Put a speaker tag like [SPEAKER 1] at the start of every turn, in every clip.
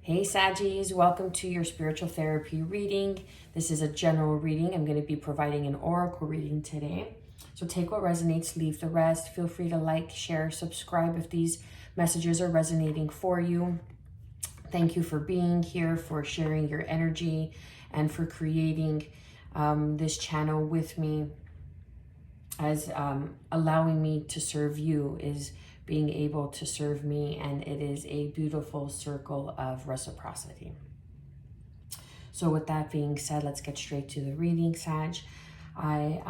[SPEAKER 1] Hey Saggies, welcome to your spiritual therapy reading. This is a general reading. I'm going to be providing an oracle reading today. So take what resonates, leave the rest. Feel free to like, share, subscribe if these messages are resonating for you. Thank you for being here, for sharing your energy, and for creating this channel with me, as allowing me to serve you is being able to serve me, and it is a beautiful circle of reciprocity. So with that being said, let's get straight to the reading, Sag. I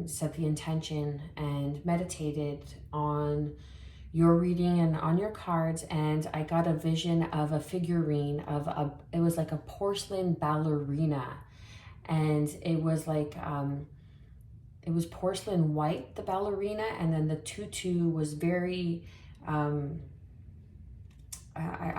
[SPEAKER 1] set the intention and meditated on your reading and on your cards, and I got a vision of a figurine of it was like a porcelain ballerina, and it was like it was porcelain white, the ballerina, and then the tutu was very, I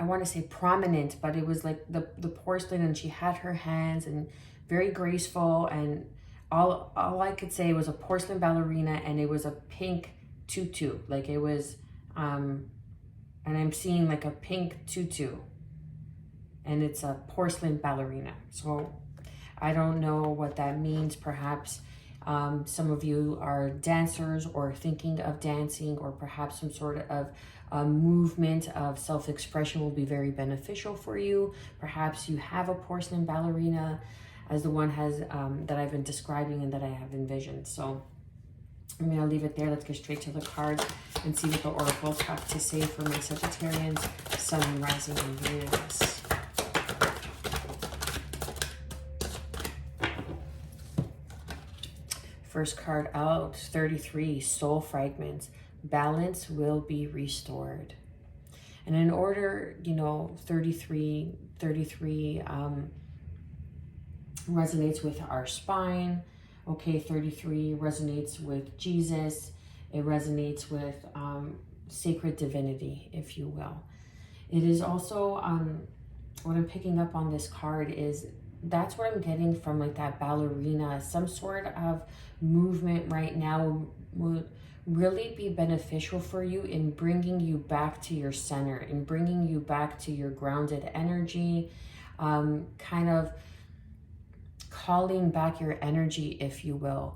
[SPEAKER 1] want to say prominent, but it was like the porcelain, and she had her hands and very graceful, and all I could say was a porcelain ballerina, and it was a pink tutu, like it was, and I'm seeing like a pink tutu, and it's a porcelain ballerina. So I don't know what that means. Perhaps some of you are dancers or thinking of dancing, or perhaps some sort of movement of self-expression will be very beneficial for you. Perhaps you have a porcelain ballerina as the one has that I've been describing and that I have envisioned. So I'm going to leave it there. Let's get straight to the cards and see what the oracles have to say for my Sagittarians, Sun, and Rising in Venus. First card out, 33, soul fragments. Balance will be restored. And in order, 33 resonates with our spine. Okay, 33 resonates with Jesus. It resonates with sacred divinity, if you will. It is also, what I'm picking up on this card is, that's what I'm getting from like that ballerina. Some sort of movement right now would really be beneficial for you in bringing you back to your center, in bringing you back to your grounded energy, kind of calling back your energy, if you will.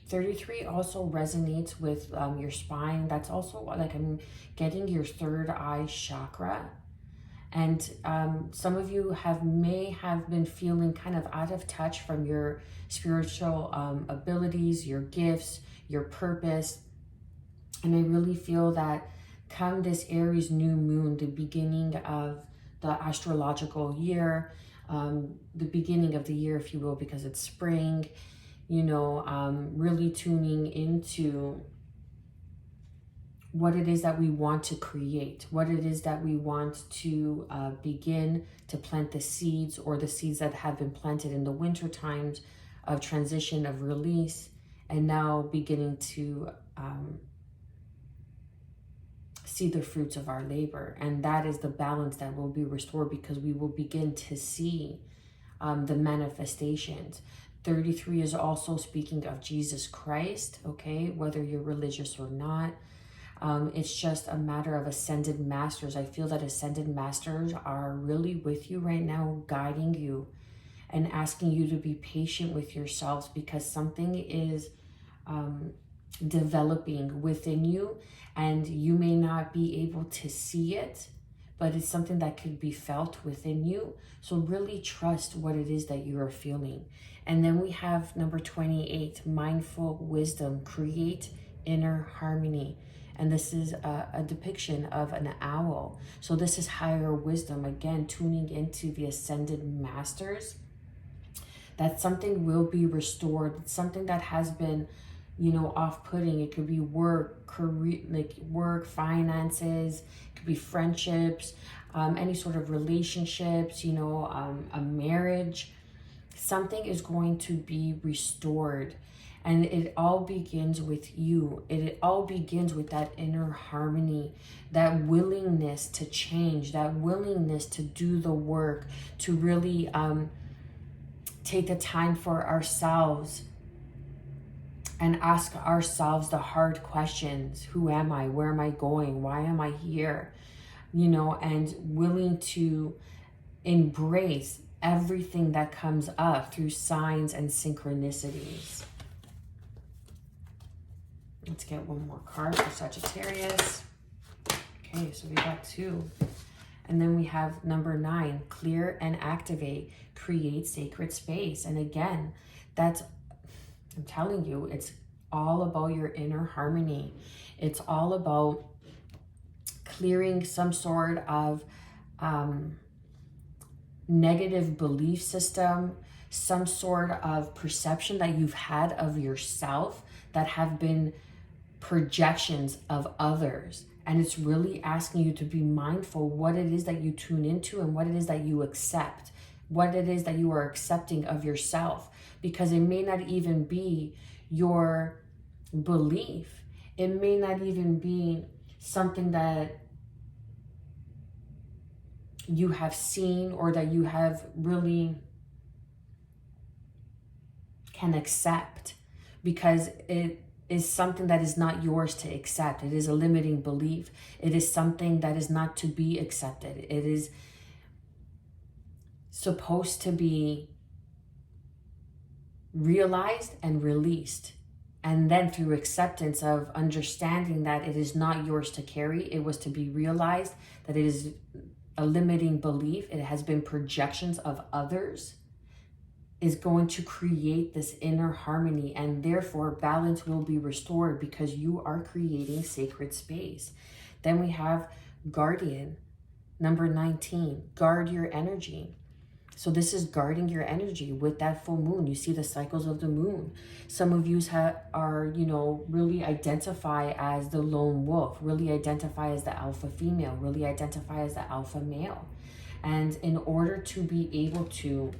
[SPEAKER 1] $33 also resonates with your spine. That's also like I'm getting your third eye chakra. And some of you may have been feeling kind of out of touch from your spiritual abilities, your gifts, your purpose. And I really feel that come this Aries new moon, the beginning of the astrological year, the beginning of the year, if you will, because it's spring, really tuning into what it is that we want to create, what it is that we want to begin to plant the seeds, or the seeds that have been planted in the winter times of transition, of release, and now beginning to see the fruits of our labor. And that is the balance that will be restored, because we will begin to see the manifestations. 33 is also speaking of Jesus Christ, okay, whether you're religious or not. It's just a matter of ascended masters. I feel that ascended masters are really with you right now, guiding you and asking you to be patient with yourselves, because something is developing within you, and you may not be able to see it, but it's something that could be felt within you. So really trust what it is that you are feeling. And then we have number 28, mindful wisdom, create inner harmony. And this is a depiction of an owl. So this is higher wisdom, again, tuning into the ascended masters. That something will be restored. It's something that has been, off-putting. It could be work, career, like work, finances, it could be friendships, any sort of relationships, a marriage. Something is going to be restored. And it all begins with you. It all begins with that inner harmony, that willingness to change, that willingness to do the work, to really take the time for ourselves, and ask ourselves the hard questions. Who am I? Where am I going? Why am I here? You know, and willing to embrace everything that comes up through signs and synchronicities. Let's get one more card for Sagittarius. Okay, so we got 2. And then we have number 9, clear and activate, create sacred space. And again, that's, I'm telling you, it's all about your inner harmony. It's all about clearing some sort of negative belief system, some sort of perception that you've had of yourself that have been projections of others. And it's really asking you to be mindful what it is that you tune into and what it is that you accept, what it is that you are accepting of yourself, because it may not even be your belief. It may not even be something that you have seen or that you have really can accept, because it is something that is not yours to accept. It is a limiting belief. It is something that is not to be accepted. It is supposed to be realized and released. And then through acceptance of understanding that it is not yours to carry, it was to be realized that it is a limiting belief, it has been projections of others, is going to create this inner harmony, and therefore balance will be restored because you are creating sacred space. Then we have guardian, number 19, guard your energy. So this is guarding your energy with that full moon. You see the cycles of the moon. Some of you are, you know, really identify as the lone wolf, really identify as the alpha female, really identify as the alpha male. And in order to be able to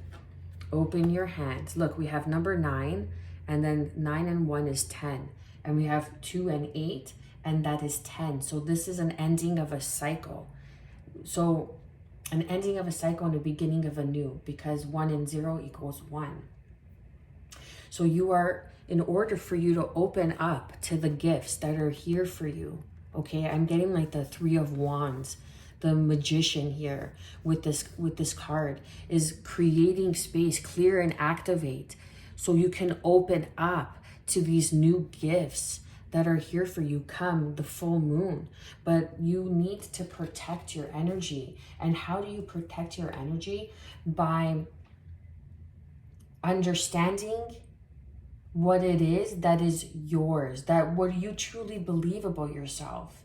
[SPEAKER 1] open your hands, look, we have number 9, and then 9 and 1 is 10. And we have 2 and 8, and that is 10. So this is an ending of a cycle. So an ending of a cycle and a beginning of a new, because 1 and 0 equals 1. So you are, in order for you to open up to the gifts that are here for you, okay, I'm getting like the 3 of Wands. The magician here with this card is creating space, clear and activate, so you can open up to these new gifts that are here for you come the full moon. But you need to protect your energy. And how do you protect your energy? By understanding what it is that is yours, that what you truly believe about yourself.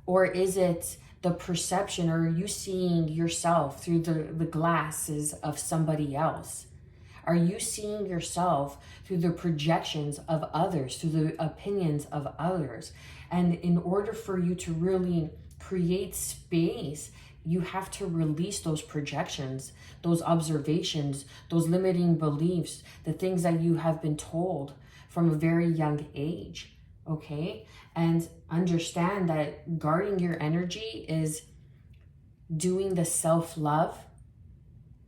[SPEAKER 1] Or is it the perception, or are you seeing yourself through the glasses of somebody else? Are you seeing yourself through the projections of others, through the opinions of others? And in order for you to really create space, you have to release those projections, those observations, those limiting beliefs, the things that you have been told from a very young age, okay? And understand that guarding your energy is doing the self-love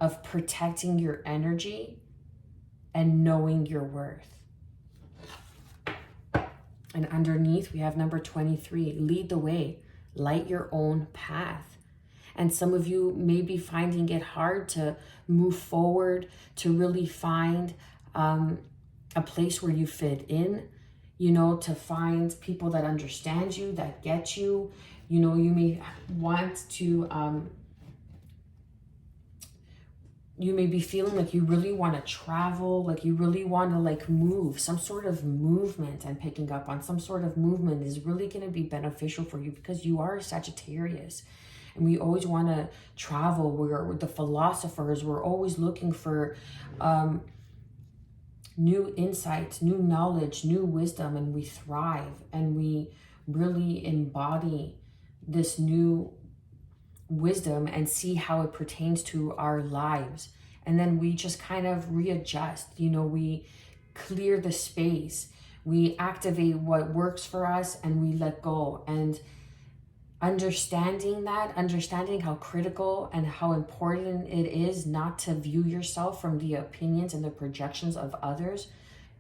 [SPEAKER 1] of protecting your energy and knowing your worth. And underneath, we have number 23, lead the way, light your own path. And some of you may be finding it hard to move forward, to really find a place where you fit in, you know, to find people that understand you, that get you. You know, you may want to, you may be feeling like you really want to travel, like you really want to like move, some sort of movement. And picking up on some sort of movement is really going to be beneficial for you because you are a Sagittarius. And we always want to travel. We're the philosophers. We're always looking for new insights, new knowledge, new wisdom, and we thrive and we really embody this new wisdom and see how it pertains to our lives. And then we just kind of readjust, you know, we clear the space, we activate what works for us, and we let go. And understanding how critical and how important it is not to view yourself from the opinions and the projections of others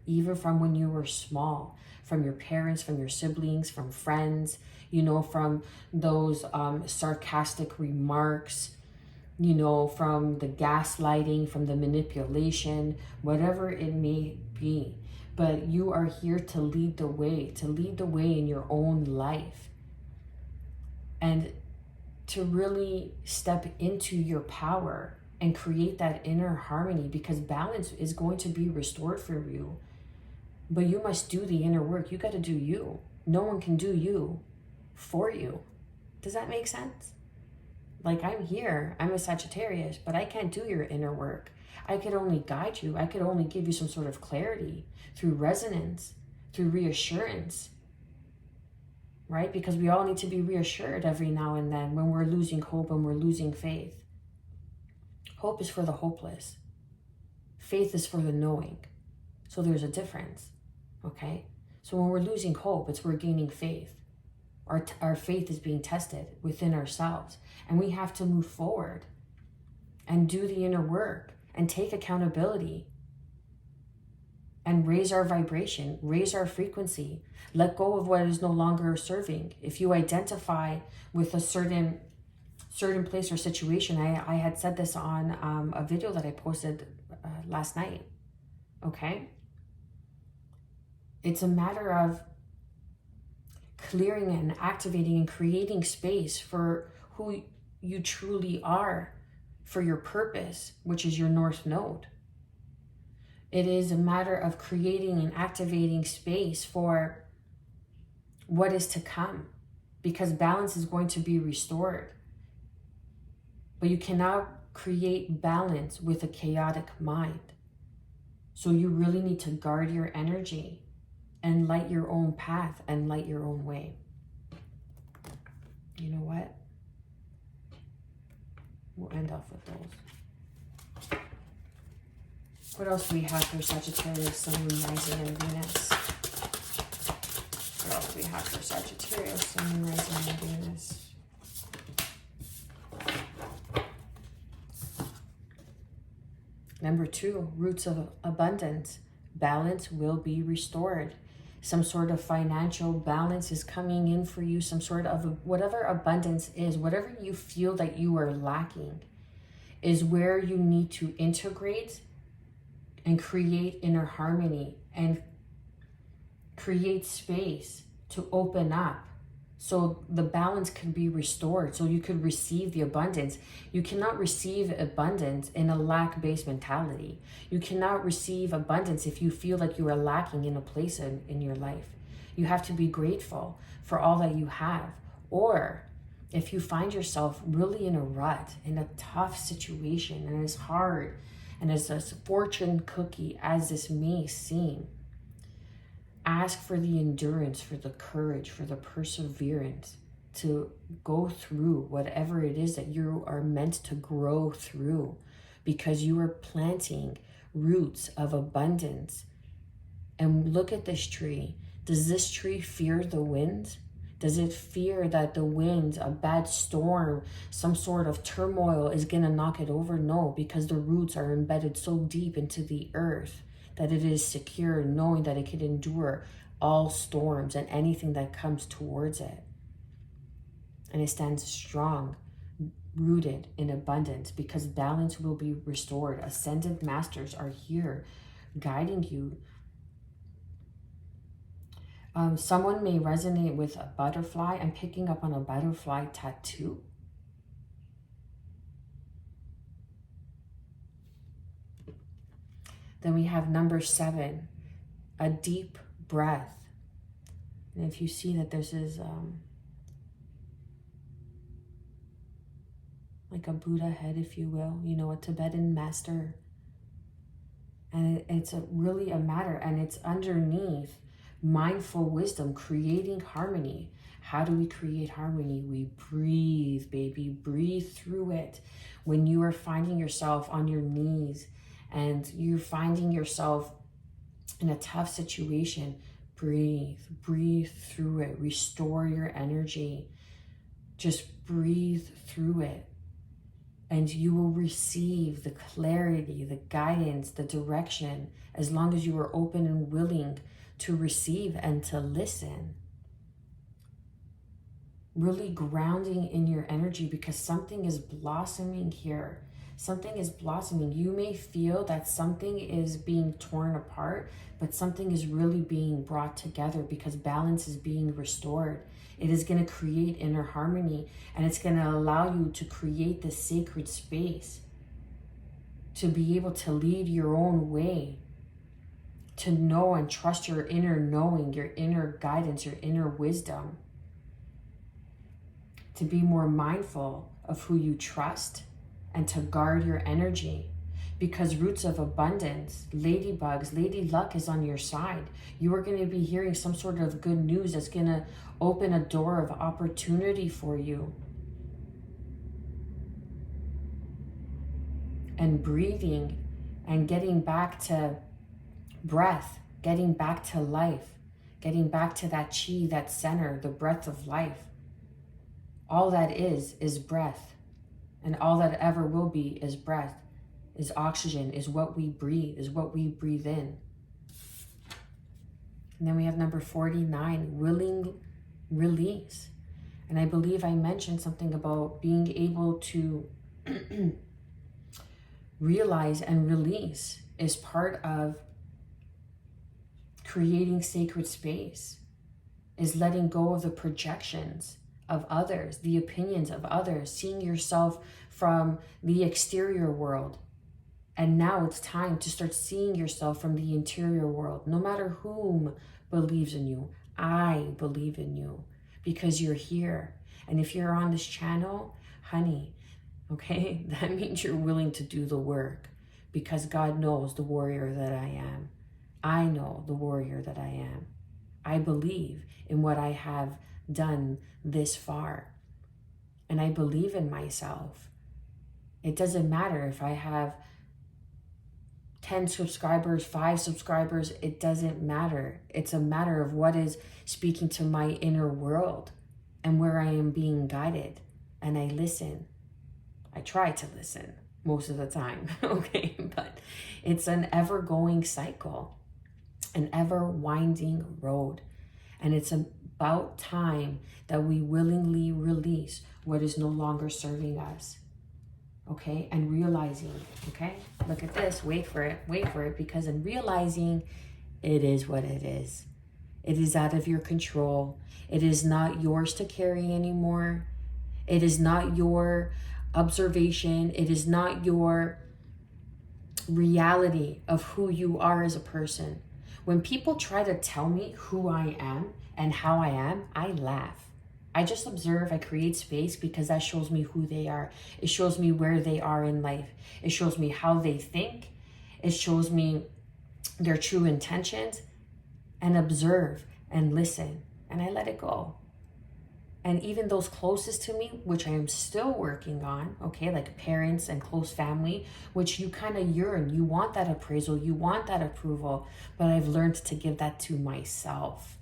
[SPEAKER 1] even from when you were small, from your parents, from your siblings, from friends, you know, from those sarcastic remarks, you know, from the gaslighting, from the manipulation, whatever it may be. But you are here to lead the way in your own life, and to really step into your power and create that inner harmony, because balance is going to be restored for you. But you must do the inner work. You got to do you. No one can do you for you. Does that make sense? Like, I'm here, I'm a Sagittarius, but I can't do your inner work. I could only guide you. I could only give you some sort of clarity through resonance, through reassurance, right? Because we all need to be reassured every now and then when we're losing hope and we're losing faith. Hope is for the hopeless. Faith is for the knowing. So there's a difference, okay? So when we're losing hope, it's we're gaining faith. Our faith is being tested within ourselves. And we have to move forward and do the inner work and take accountability and raise our vibration, raise our frequency, let go of what is no longer serving. If you identify with a certain place or situation, I had said this on a video that I posted last night, okay? It's a matter of clearing and activating and creating space for who you truly are, for your purpose, which is your North Node. It is a matter of creating and activating space for what is to come, because balance is going to be restored. But you cannot create balance with a chaotic mind. So you really need to guard your energy and light your own path and light your own way. You know what? We'll end off with those. What else do we have for Sagittarius, Sun, Moon, Rising, and Venus? What else do we have for Sagittarius, Sun, Moon, Rising, and Venus? Number 2, roots of abundance. Balance will be restored. Some sort of financial balance is coming in for you. Some sort of whatever abundance is, whatever you feel that you are lacking is where you need to integrate and create inner harmony and create space to open up so the balance can be restored, so you could receive the abundance. You cannot receive abundance in a lack-based mentality. You cannot receive abundance if you feel like you are lacking in a place in your life. You have to be grateful for all that you have. Or if you find yourself really in a rut, in a tough situation, and it's hard, and as a fortune cookie as this may seem, ask for the endurance, for the courage, for the perseverance to go through whatever it is that you are meant to grow through, because you are planting roots of abundance. And look at this tree. Does this tree fear the wind? Does it fear that the wind, a bad storm, some sort of turmoil is going to knock it over? No, because the roots are embedded so deep into the earth that it is secure, knowing that it can endure all storms and anything that comes towards it. And it stands strong, rooted in abundance, because balance will be restored. Ascended masters are here guiding you. Someone may resonate with a butterfly. I'm picking up on a butterfly tattoo. Then we have number 7, a deep breath. And if you see that this is like a Buddha head, if you will, you know, a Tibetan master. And it's really a matter, and it's underneath mindful wisdom, creating harmony. How do we create harmony? We breathe, baby, breathe through it. When you are finding yourself on your knees and you're finding yourself in a tough situation, breathe through it. Restore your energy. Just breathe through it. And you will receive the clarity, the guidance, the direction, as long as you are open and willing to receive and to listen. Really grounding in your energy, because something is blossoming here. Something is blossoming. You may feel that something is being torn apart, but something is really being brought together because balance is being restored. It is going to create inner harmony, and it's going to allow you to create this sacred space to be able to lead your own way, to know and trust your inner knowing, your inner guidance, your inner wisdom, to be more mindful of who you trust and to guard your energy. Because roots of abundance, ladybugs, lady luck is on your side. You are going to be hearing some sort of good news that's going to open a door of opportunity for you. And breathing and getting back to breath, getting back to life, getting back to that chi, that center, the breath of life. All that is breath. And all that ever will be is breath. Is oxygen, is what we breathe, is what we breathe in. And then we have number 49, willing release. And I believe I mentioned something about being able to realize and release is part of creating sacred space, is letting go of the projections of others, the opinions of others, seeing yourself from the exterior world. And now it's time to start seeing yourself from the interior world. No matter whom believes in you, I believe in you because you're here. And if you're on this channel, honey, okay, that means you're willing to do the work, because God knows the warrior that I am. I know the warrior that I am. I believe in what I have done this far. And I believe in myself. It doesn't matter if I have 10 subscribers, 5 subscribers, it doesn't matter. It's a matter of what is speaking to my inner world and where I am being guided. And I listen. I try to listen most of the time, okay? But it's an ever-going cycle, an ever-winding road. And it's about time that we willingly release what is no longer serving us. Okay, and realizing, okay, look at this, wait for it, because in realizing, it is what it is. It is out of your control. It is not yours to carry anymore. It is not your observation. It is not your reality of who you are as a person. When people try to tell me who I am and how I am, I laugh. I just observe, I create space, because that shows me who they are. It shows me where they are in life. It shows me how they think. It shows me their true intentions, and observe and listen, and I let it go. And even those closest to me, which I am still working on, okay, like parents and close family, which you kind of yearn, you want that appraisal, you want that approval, but I've learned to give that to myself.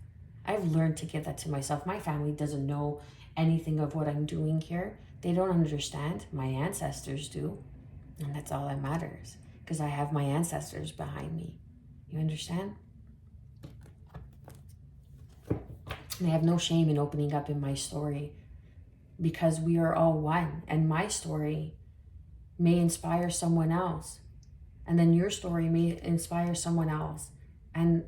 [SPEAKER 1] I've learned to give that to myself. My family doesn't know anything of what I'm doing here. They don't understand. My ancestors do. And that's all that matters, because I have my ancestors behind me. You understand? And I have no shame in opening up in my story, because we are all one. And my story may inspire someone else. And then your story may inspire someone else. And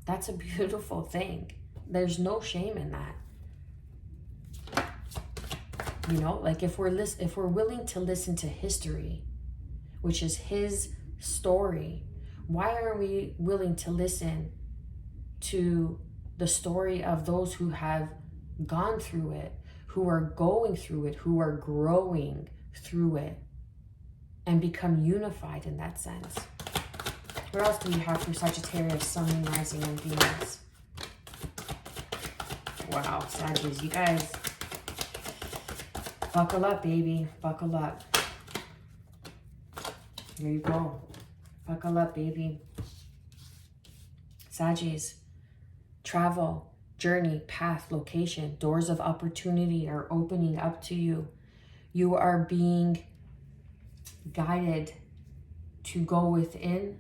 [SPEAKER 1] that's a beautiful thing. There's no shame in that. You know, like if we're willing to listen to history, which is his story, why are we willing to listen to the story of those who have gone through it, who are going through it, who are growing through it, and become unified in that sense? What else do we have for Sagittarius, Sun, Moon, Rising, and Venus? Wow, Sagittarius, you guys, buckle up, baby. Buckle up. There you go. Buckle up, baby. Sagittarius, travel, journey, path, location, doors of opportunity are opening up to you. You are being guided to go within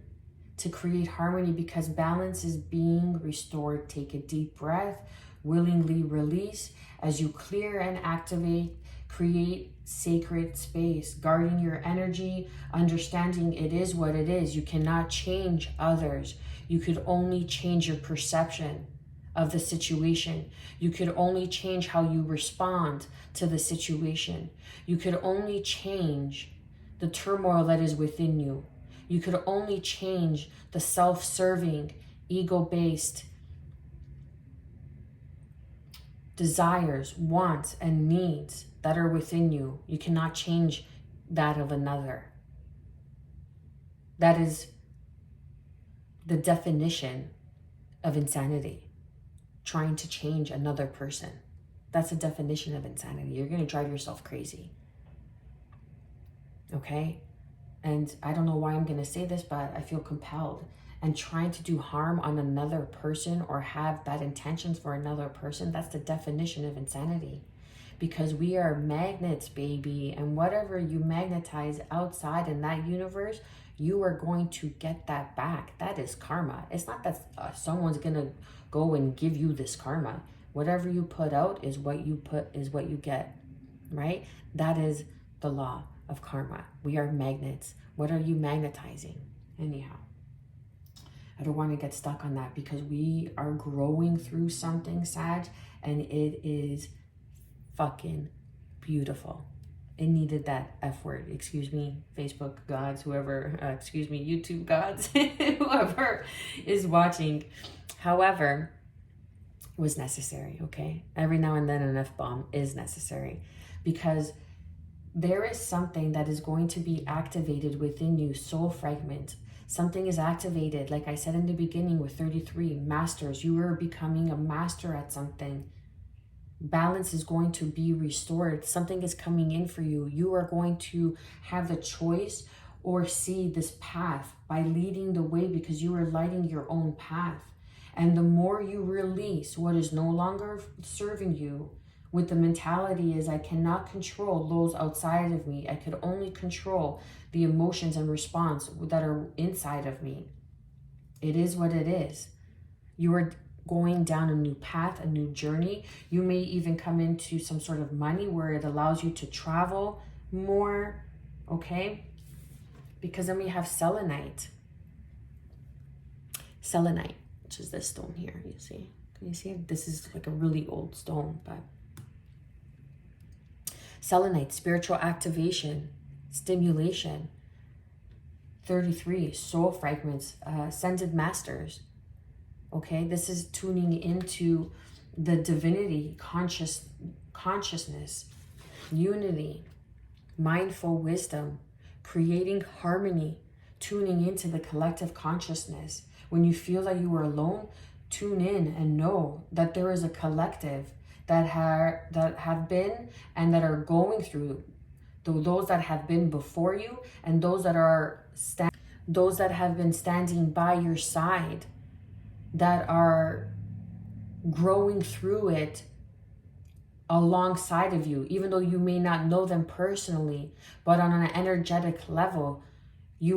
[SPEAKER 1] to create harmony, because balance is being restored. Take a deep breath, willingly release as you clear and activate. Create sacred space, guarding your energy, understanding it is what it is. You cannot change others. You could only change your perception of the situation. You could only change how you respond to the situation. You could only change the turmoil that is within you. You could only change the self-serving, ego-based desires, wants, and needs that are within you. You cannot change that of another. That is the definition of insanity. Trying to change another person. That's the definition of insanity. You're going to drive yourself crazy. Okay? And I don't know why I'm going to say this, but I feel compelled. And trying to do harm on another person or have bad intentions for another person, that's the definition of insanity. Because we are magnets, baby. And whatever you magnetize outside in that universe, you are going to get that back. That is karma. It's not that someone's going to go and give you this karma. Whatever you put out is what you get, right? That is the law of karma. We are magnets. What are you magnetizing? Anyhow, I don't want to get stuck on that, because we are growing through something, Sag, and it is fucking beautiful. It needed that F word. Excuse me, Facebook gods, whoever, excuse me, YouTube gods, whoever is watching. However, was necessary, okay? Every now and then an F-bomb is necessary, because there is something that is going to be activated within you, soul fragment. Something is activated, like I said in the beginning with 33, masters. You are becoming a master at something. Balance is going to be restored. Something is coming in for you. You are going to have the choice or see this path by leading the way, because you are lighting your own path. And the more you release what is no longer serving you, with the mentality is, I cannot control those outside of me. I could only control the emotions and response that are inside of me. It is what it is. You are going down a new path, a new journey. You may even come into some sort of money where it allows you to travel more, okay? Because then we have selenite. Selenite, which is this stone here, you see. Can you see it? This is like a really old stone, but selenite, spiritual activation, stimulation. 33, soul fragments, ascended masters. Okay, this is tuning into the divinity, consciousness, unity, mindful wisdom, creating harmony, tuning into the collective consciousness. When you feel that you are alone, tune in and know that there is a collective that have been and that are going through, those that have been before you and those that have been standing by your side, that are growing through it alongside of you, even though you may not know them personally, but on an energetic level, we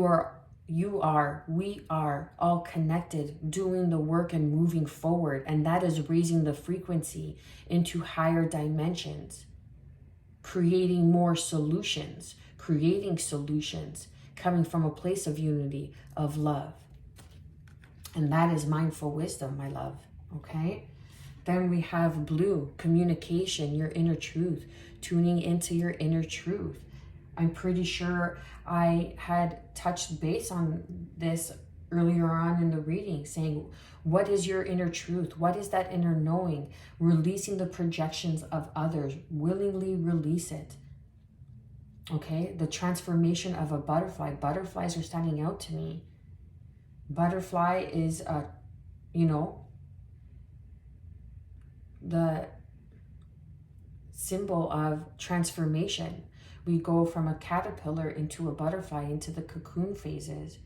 [SPEAKER 1] are all connected, doing the work and moving forward. And that is raising the frequency into higher dimensions, creating more solutions, coming from a place of unity, of love. And that is mindful wisdom, my love, okay? Then we have blue, communication, your inner truth, tuning into your inner truth. I'm pretty sure I had touched base on this earlier on in the reading, saying, what is your inner truth? What is that inner knowing? Releasing the projections of others, willingly release it. Okay, the transformation of a butterfly. Butterflies are standing out to me. Butterfly is, the symbol of transformation. We go from a caterpillar into a butterfly, into the cocoon phases.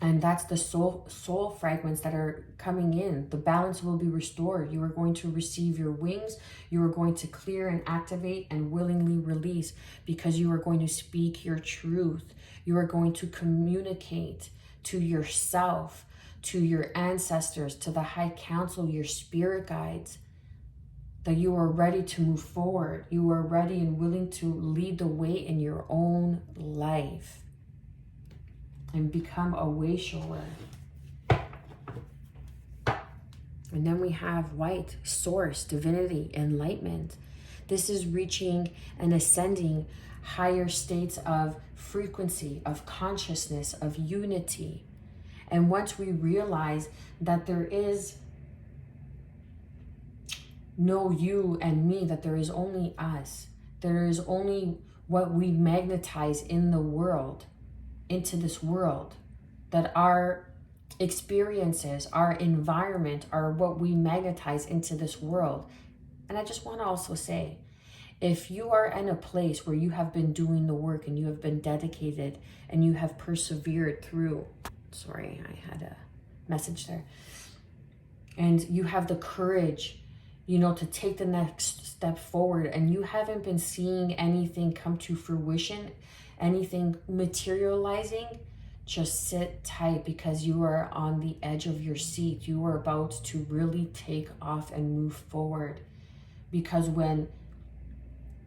[SPEAKER 1] And that's the soul fragments that are coming in. The balance will be restored. You are going to receive your wings. You are going to clear and activate and willingly release, because you are going to speak your truth. You are going to communicate to yourself, to your ancestors, to the high council, your spirit guides, that you are ready to move forward. You are ready and willing to lead the way in your own life and become a way shower. And then we have white, source, divinity, enlightenment. This is reaching and ascending higher states of frequency, of consciousness, of unity. And once we realize that there is no you and me, that there is only us, there is only what we magnetize in the world, into this world, that our experiences, our environment are what we magnetize into this world. And I just want to also say, if you are in a place where you have been doing the work and you have been dedicated and you have persevered through, sorry, I had a message there, and you have the courage, you know, to take the next step forward, and you haven't been seeing anything come to fruition, anything materializing, just sit tight, because you are on the edge of your seat. You are about to really take off and move forward, because when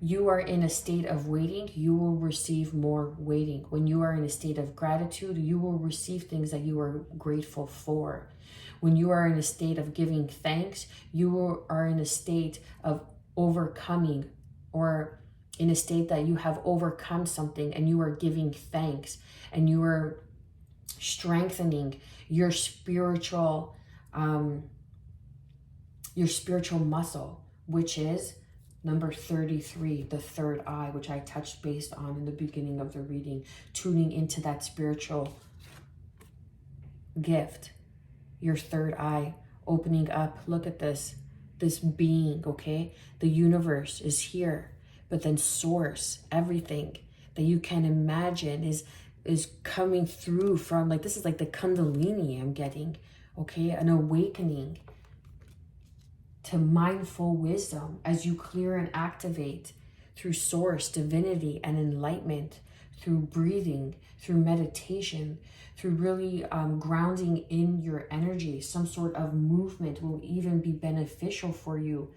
[SPEAKER 1] you are in a state of waiting, you will receive more waiting. When you are in a state of gratitude, you will receive things that you are grateful for. When you are in a state of giving thanks, you are in a state of overcoming, or in a state that you have overcome something and you are giving thanks, and you are strengthening your spiritual muscle, which is number 33, the third eye, which I touched based on in the beginning of the reading, tuning into that spiritual gift, your third eye, opening up. Look at this being, okay? The universe is here, but then source, everything that you can imagine is coming through from, like, this is like the Kundalini I'm getting, okay? An awakening to mindful wisdom as you clear and activate through source, divinity, and enlightenment, through breathing, through meditation, through really grounding in your energy. Some sort of movement will even be beneficial for you.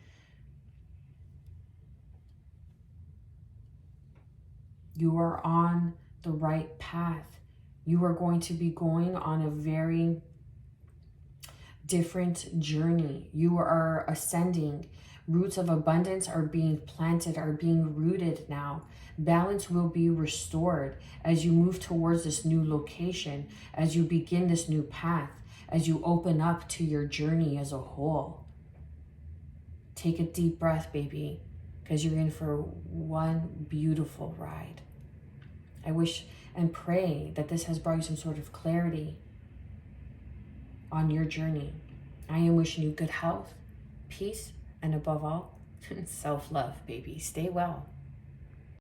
[SPEAKER 1] You are on the right path. You are going to be going on a very different journey. You are ascending. Roots of abundance are being planted, are being rooted now. Balance will be restored as you move towards this new location, as you begin this new path, as you open up to your journey as a whole. Take a deep breath, baby, because you're in for one beautiful ride. I wish and pray that this has brought you some sort of clarity on your journey. I am wishing you good health, peace, and above all, self-love, baby. Stay well.